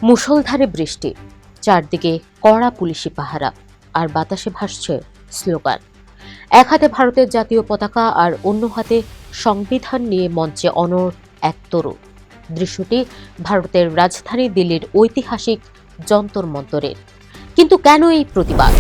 মুষলধারে বৃষ্টি, চারদিকে কড়া পুলিশি পাহারা, আর বাতাসে ভাসছে স্লোগান। এক হাতে ভারতের জাতীয় পতাকা আর অন্য হাতে সংবিধান নিয়ে মঞ্চে অনড় এক তরুণ। দৃশ্যটি ভারতের রাজধানী দিল্লির ঐতিহাসিক যন্তর মন্তরের। কিন্তু কেন এই প্রতিবাদ?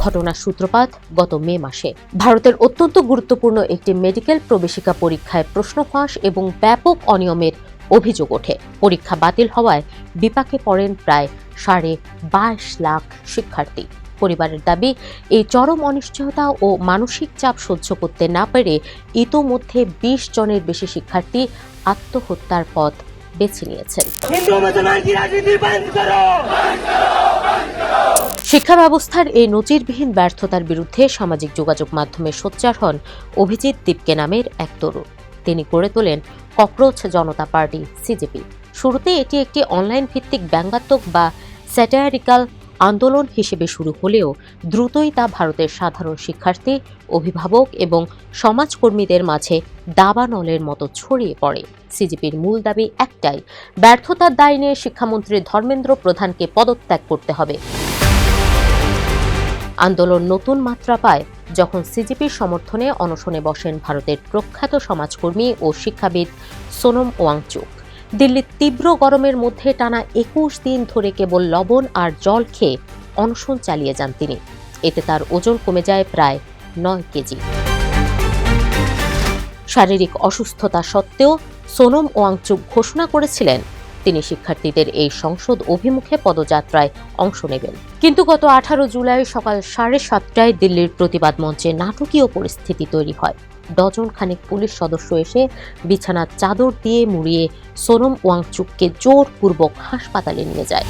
ঘটনার সূত্রপাত গত মে মাসে। ভারতের অত্যন্ত গুরুত্বপূর্ণ একটি মেডিকেল প্রবেশিকা পরীক্ষায় প্রশ্ন ফাঁস এবং ব্যাপক অনিয়মের অভিযোগ ওঠে। পরীক্ষা বাতিল হওয়ায় বিপাকে পড়েন প্রায় 22.5 লাখ শিক্ষার্থী। পরিবারের দাবি, এই চরম অনিশ্চয়তা ও মানসিক চাপ সহ্য করতে না পেরে ইতোমধ্যে 20 জনের বেশি শিক্ষার্থী আত্মহত্যার পথ বেছে নিয়েছেন। শিক্ষা ব্যবস্থার এই নজিরবিহীন ব্যর্থতার বিরুদ্ধে সামাজিক যোগাযোগ মাধ্যমে সোচ্চার হন অভিজিৎ দীপকে নামের এক তরুণ। তিনি গড়ে তোলেন ককরোচ জনতা পার্টি সিজেপি। শুরুতে এটি একটি অনলাইন ভিত্তিক ব্যঙ্গাত্মক বা স্যাটারিক্যাল আন্দোলন হিসেবে শুরু হলেও দ্রুতই তা ভারতের সাধারণ শিক্ষার্থী, অভিভাবক এবং সমাজকর্মীদের মাঝে দাবানলের মতো ছড়িয়ে পড়ে। সিজেপির মূল দাবি একটাই, ব্যর্থতার দায় নিয়ে শিক্ষামন্ত্রী ধর্মেন্দ্র প্রধানকে পদত্যাগ করতে হবে। আন্দোলন নতুন মাত্রা পায় যখন সিজেপির সমর্থনে অনশনে বসেন ভারতের প্রখ্যাত সমাজকর্মী ও শিক্ষাবিদ সোনম ওয়াংচুক। দিল্লির তীব্র গরমের মধ্যে টানা 21 দিন ধরে কেবল লবণ আর জল খেয়ে অনশন চালিয়ে যান তিনি। এতে তার ওজন কমে যায় প্রায় 9 কেজি। শারীরিক অসুস্থতা সত্ত্বেও সোনম ওয়াংচুক ঘোষণা করেছিলেন তিনি শিক্ষার্থীদের এই সংসদ অভিমুখে পদযাত্রায় অংশ নেবেন। কিন্তু গত 18 জুলাই সকাল 7:30টায় দিল্লির প্রতিবাদ মঞ্চে নাটকীয় পরিস্থিতি তৈরি হয়। ডজন খানেক পুলিশ সদস্য এসে বিছানার চাদর দিয়ে মুড়িয়ে সোনম ওয়াংচুককে জোরপূর্বক হাসপাতালে নিয়ে যায়।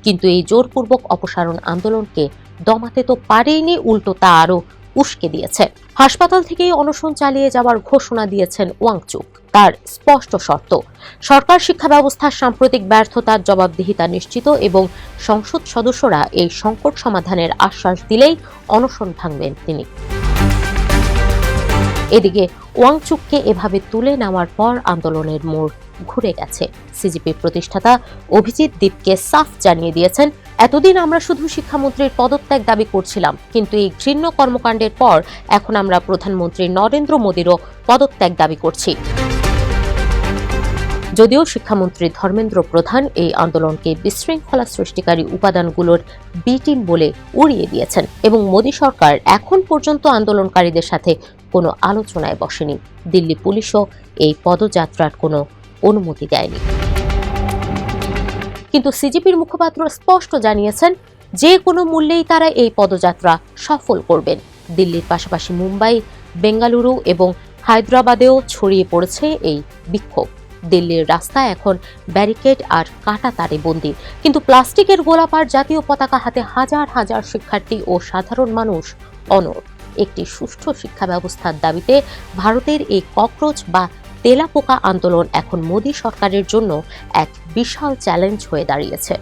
কিন্তু এই জোরপূর্বক অপসারণ আন্দোলনকে দমাতে তো পারেনি, উল্টো তা আরও উস্কে দিয়েছে। হাসপাতাল থেকেই অনশন চালিয়ে যাওয়ার ঘোষণা দিয়েছেন ওয়াংচুক। তার স্পষ্ট শর্ত, সরকার শিক্ষা ব্যবস্থার সাম্প্রতিক ব্যর্থতার জবাবদিহিতা নিশ্চিত এবং সংসদ সদস্যরা এই সংকট সমাধানের আশ্বাস দিলেই অনশন ভাঙবেন তিনি। এদিকে ওয়াংচুককে এভাবে তুলে নেওয়ার পর আন্দোলনের মোড় ঘুরে গেছে। সিজেপির প্রতিষ্ঠাতা অভিজিৎ দীপকে সাফ জানিয়ে দিয়েছেন, এতদিন আমরা শুধু শিক্ষামন্ত্রীর পদত্যাগ দাবি করছিলাম, কিন্তু এই ঘৃণ্য কর্মকাণ্ডের পর এখন আমরা প্রধানমন্ত্রী নরেন্দ্র মোদীরও পদত্যাগ দাবি করছি। যদিও শিক্ষামন্ত্রী ধর্মেন্দ্র প্রধান এই আন্দোলনকে বিশৃঙ্খলা সৃষ্টিকারী উপাদানগুলোর বি টিম বলে উড়িয়ে দিয়েছেন এবং মোদী সরকার এখন পর্যন্ত আন্দোলনকারীদের সাথে কোনো আলোচনায় বসেনি। দিল্লি পুলিশও এই পদযাত্রার কোনো অনুমতি দেয়নি। কিন্তু সিজেপির মুখপাত্র স্পষ্ট জানিয়েছেন, যে কোনো মূল্যেই তারা এই পদযাত্রা সফল করবেন। দিল্লির পাশাপাশি মুম্বাই, বেঙ্গালুরু এবং হায়দ্রাবাদেও ছড়িয়ে পড়েছে এই বিক্ষোভ। দিল্লির রাস্তা এখন ব্যারিকেড আর কাটা তারে বন্দী, কিন্তু প্লাস্টিকের গোলাপ আর জাতীয় পতাকা হাতে হাজার হাজার শিক্ষার্থী ও সাধারণ মানুষ অনড়। একটি সুষ্ঠু শিক্ষা ব্যবস্থার দাবিতে ভারতের এই ককরোচ বা তেলাপোকা আন্দোলন এখন মোদী সরকারের জন্য এক বিশাল চ্যালেঞ্জ হয়ে দাঁড়িয়েছে।